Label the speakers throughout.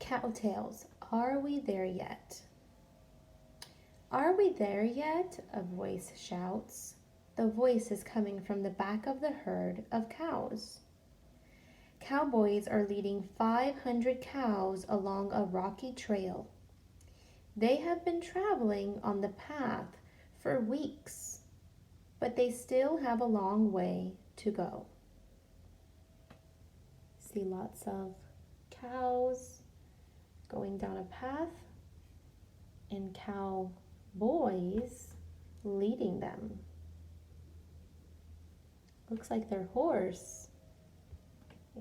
Speaker 1: Cowtails, are we there yet? Are we there yet? A voice shouts. The voice is coming from the back of the herd of cows. Cowboys are leading 500 cows along a rocky trail. They have been traveling on the path for weeks, but they still have a long way to go. See lots of cows going down a path and cowboys leading them. Looks like their horse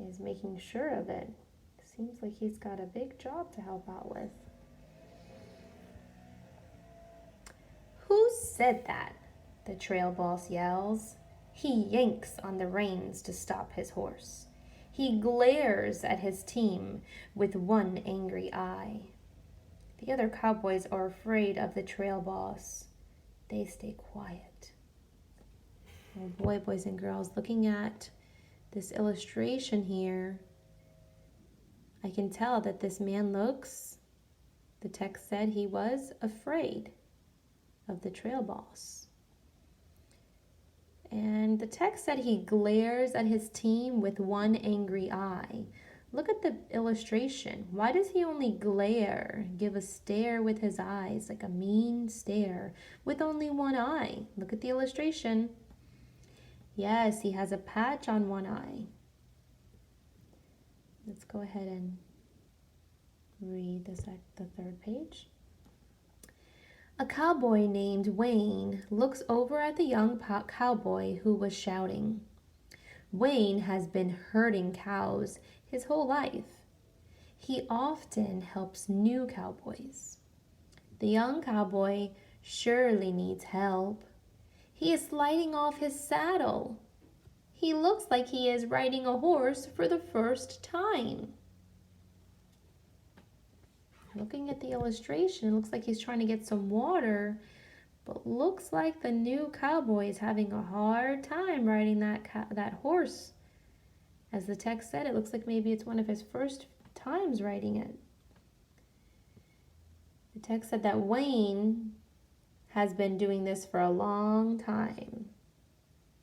Speaker 1: is making sure of it. Seems like he's got a big job to help out with. Who said that? The trail boss yells. He yanks on the reins to stop his horse. He glares at his team with one angry eye. The other cowboys are afraid of the trail boss. They stay quiet. Oh boy, boys and girls, looking at this illustration here, I can tell that this man looks, the text said he was afraid of the trail boss. And the text said he glares at his team with one angry eye. Look at the illustration. Why does he only glare, give a stare with his eyes, like a mean stare, with only one eye? Look at the illustration. Yes, he has a patch on one eye. Let's go ahead and read the third page. A cowboy named Wayne looks over at the young cowboy who was shouting. Wayne has been herding cows his whole life. He often helps new cowboys. The young cowboy surely needs help. He is sliding off his saddle. He looks like he is riding a horse for the first time. Looking at the illustration, it looks like he's trying to get some water, but looks like the new cowboy is having a hard time riding that horse. As the text said, it looks like maybe it's one of his first times riding it. The text said that Wayne has been doing this for a long time.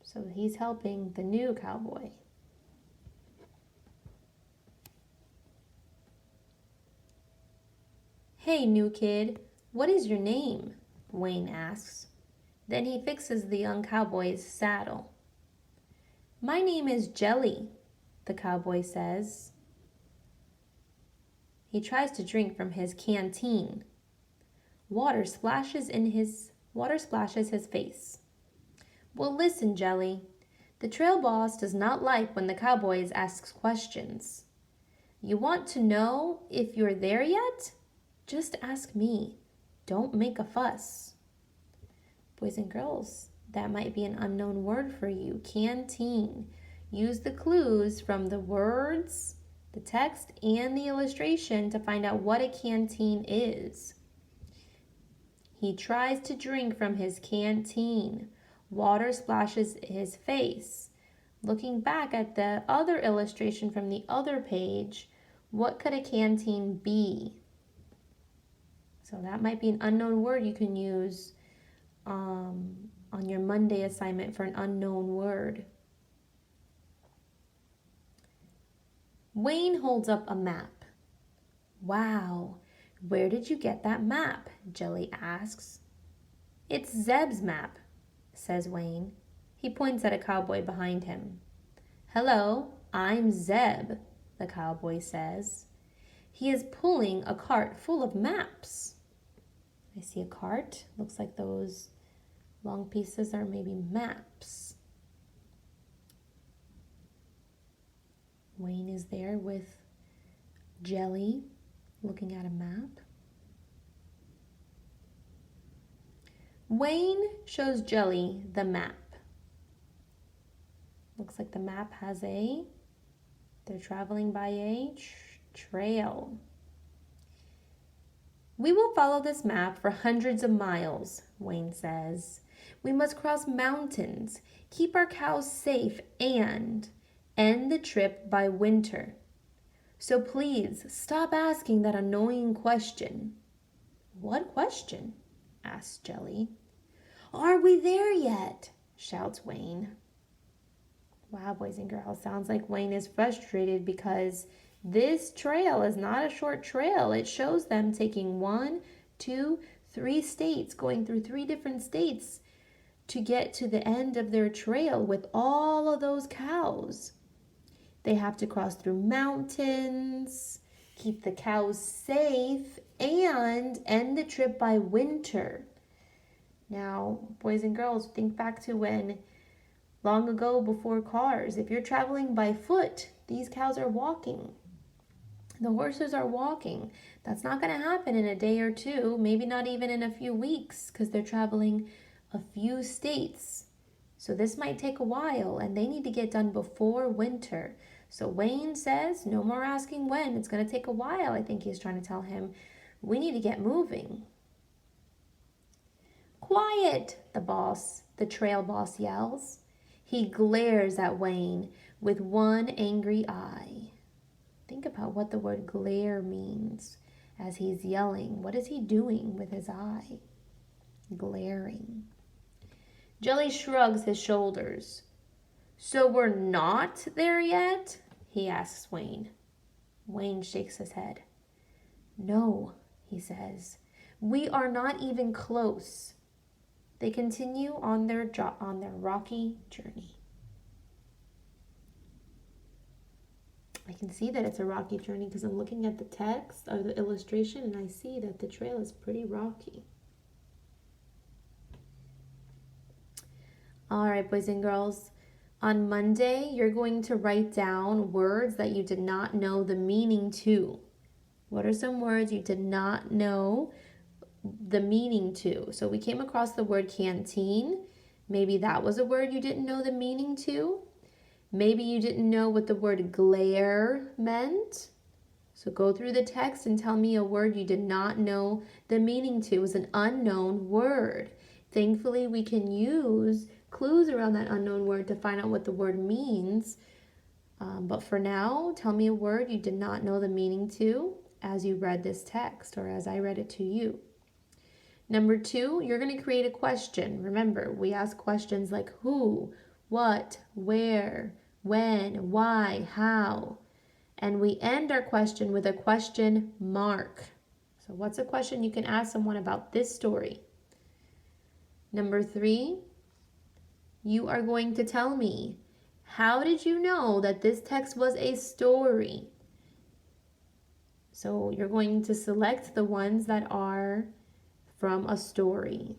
Speaker 1: So he's helping the new cowboy. Hey, new kid, what is your name? Wayne asks. Then he fixes the young cowboy's saddle. My name is Jelly, the cowboy says. He tries to drink from his canteen. Water splashes his face. Well, listen, Jelly. The trail boss does not like when the cowboys ask questions. You want to know if you're there yet? Just ask me. Don't make a fuss. Boys and girls, that might be an unknown word for you. Canteen. Use the clues from the words, the text, and the illustration to find out what a canteen is. He tries to drink from his canteen. Water splashes his face. Looking back at the other illustration from the other page, what could a canteen be? So that might be an unknown word you can use on your Monday assignment for an unknown word. Wayne holds up a map. Wow, where did you get that map? Jelly asks. It's Zeb's map, says Wayne. He points at a cowboy behind him. Hello, I'm Zeb, the cowboy says. He is pulling a cart full of maps. I see a cart. Looks like those long pieces are maybe maps. Wayne is there with Jelly, looking at a map. Wayne shows Jelly the map. Looks like the map has they're traveling by a trail. We will follow this map for hundreds of miles, Wayne says. We must cross mountains, keep our cows safe, and end the trip by winter. So please stop asking that annoying question. What question? Asks Jelly. Are we there yet? Shouts Wayne. Wow, boys and girls, sounds like Wayne is frustrated because this trail is not a short trail. It shows them taking 1, 2, 3 states, going through 3 different states to get to the end of their trail with all of those cows. They have to cross through mountains, keep the cows safe, and end the trip by winter. Now, boys and girls, think back to when long ago before cars. If you're traveling by foot, these cows are walking. The horses are walking. That's not going to happen in a day or two, maybe not even in a few weeks, because they're traveling a few states. So this might take a while, and they need to get done before winter. So Wayne says, no more asking when. It's going to take a while. I think he's trying to tell him, we need to get moving. Quiet, the trail boss yells. He glares at Wayne with one angry eye. Think about what the word glare means as he's yelling. What is he doing with his eye? Glaring. Jelly shrugs his shoulders. So we're not there yet? He asks Wayne. Wayne shakes his head. No, he says. We are not even close. They continue on their rocky journey. I can see that it's a rocky journey because I'm looking at the text or the illustration and I see that the trail is pretty rocky. All right, boys and girls. On Monday, you're going to write down words that you did not know the meaning to. What are some words you did not know the meaning to? So we came across the word canteen. Maybe that was a word you didn't know the meaning to. Maybe you didn't know what the word glare meant. So go through the text and tell me a word you did not know the meaning to. It was an unknown word. Thankfully, we can use clues around that unknown word to find out what the word means. But for now, tell me a word you did not know the meaning to as you read this text or as I read it to you. Number 2, you're going to create a question. Remember, we ask questions like who, what, where, when, why, how. And we end our question with a question mark. So what's a question you can ask someone about this story? Number 3, you are going to tell me, how did you know that this text was a story? So you're going to select the ones that are from a story.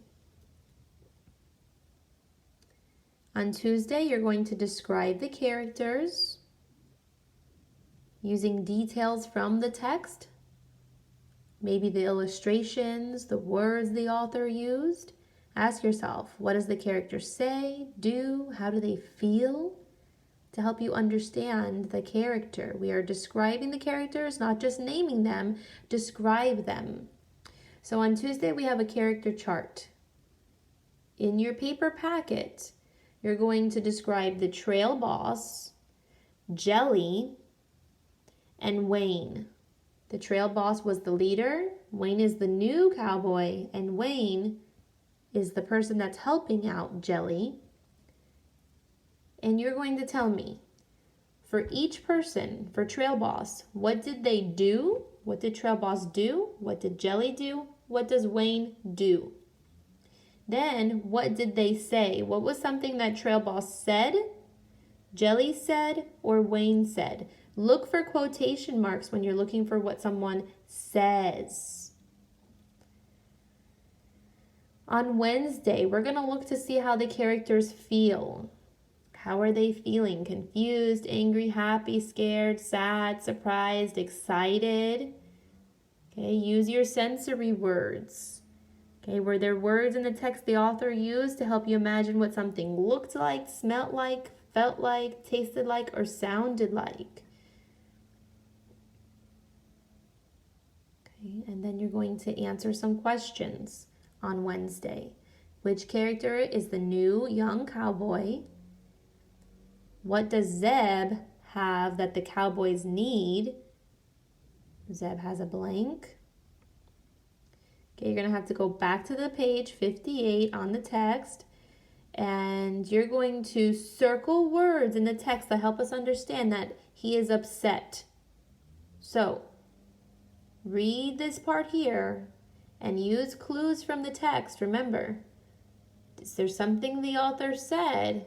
Speaker 1: On Tuesday, you're going to describe the characters using details from the text, maybe the illustrations, the words the author used. Ask yourself, what does the character say, do, how do they feel? To help you understand the character. We are describing the characters, not just naming them, describe them. So on Tuesday, we have a character chart. In your paper packet, you're going to describe the trail boss, Jelly, and Wayne. The trail boss was the leader, Wayne is the new cowboy, and Wayne is the person that's helping out Jelly. And you're going to tell me, for each person, for Trail Boss, what did they do? What did Trail Boss do? What did Jelly do? What does Wayne do? Then, what did they say? What was something that Trail Boss said, Jelly said, or Wayne said? Look for quotation marks when you're looking for what someone says. On Wednesday, we're going to look to see how the characters feel. How are they feeling? Confused, angry, happy, scared, sad, surprised, excited? Okay, use your sensory words. Okay, were there words in the text the author used to help you imagine what something looked like, smelt like, felt like, tasted like, or sounded like? Okay, and then you're going to answer some questions on Wednesday. Which character is the new young cowboy? What does Zeb have that the cowboys need? Zeb has a blank. Okay, you're going to have to go back to the page 58 on the text, and you're going to circle words in the text that help us understand that he is upset. So, read this part here and use clues from the text. Remember, there's something the author said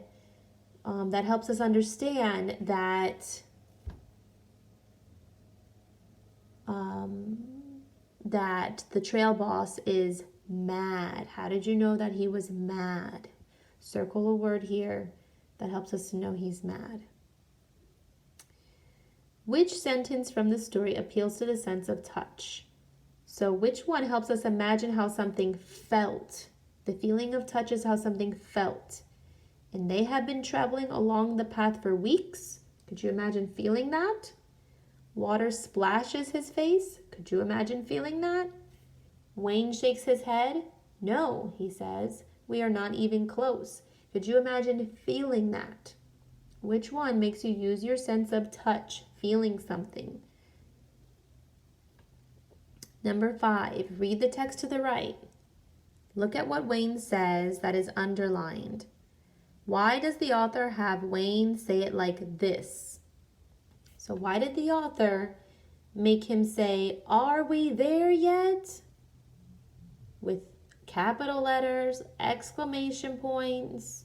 Speaker 1: that helps us understand that that the trail boss is mad. How did you know that he was mad? Circle a word here that helps us to know he's mad. Which sentence from the story appeals to the sense of touch? So which one helps us imagine how something felt? The feeling of touch is how something felt. And they had been traveling along the path for weeks. Could you imagine feeling that? Water splashes his face. Could you imagine feeling that? Wayne shakes his head. No, he says, we are not even close. Could you imagine feeling that? Which one makes you use your sense of touch, feeling something? Number 5, read the text to the right. Look at what Wayne says that is underlined. Why does the author have Wayne say it like this? So why did the author make him say, "Are we there yet?" with capital letters, exclamation points?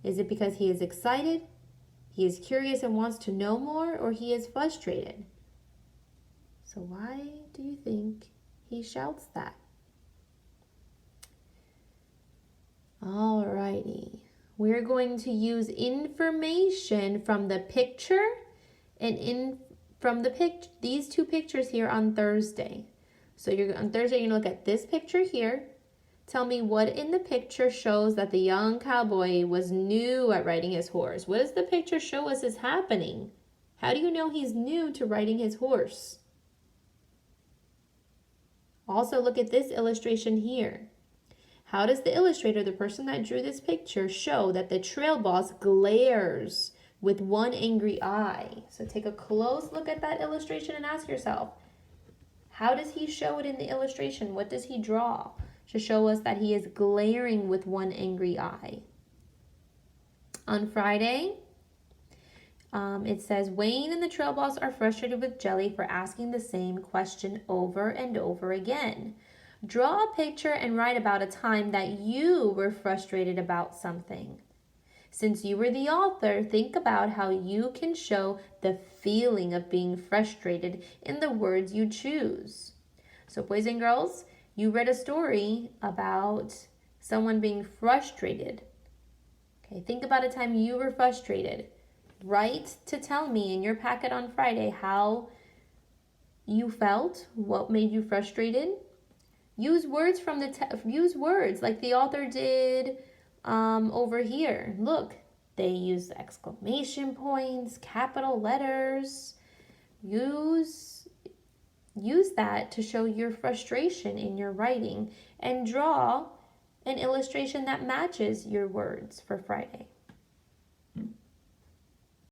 Speaker 1: Is it because he is excited, he is curious and wants to know more, or he is frustrated? So why do you think he shouts that? Alrighty, we're going to use information from the picture and from these two pictures here on Thursday. So on Thursday, you're going to look at this picture here. Tell me what in the picture shows that the young cowboy was new at riding his horse. What does the picture show us is happening? How do you know he's new to riding his horse? Also, look at this illustration here. How does the illustrator, the person that drew this picture, show that the trail boss glares with one angry eye? So take a close look at that illustration and ask yourself, how does he show it in the illustration? What does he draw to show us that he is glaring with one angry eye? On Friday, it says, Wayne and the trail boss are frustrated with Jelly for asking the same question over and over again. Draw a picture and write about a time that you were frustrated about something. Since you were the author, think about how you can show the feeling of being frustrated in the words you choose. So boys and girls, you read a story about someone being frustrated. Okay, think about a time you were frustrated. Write to tell me in your packet on Friday how you felt, what made you frustrated. Use words from use words like the author did over here. Look, they use exclamation points, capital letters. Use that to show your frustration in your writing and draw an illustration that matches your words for Friday.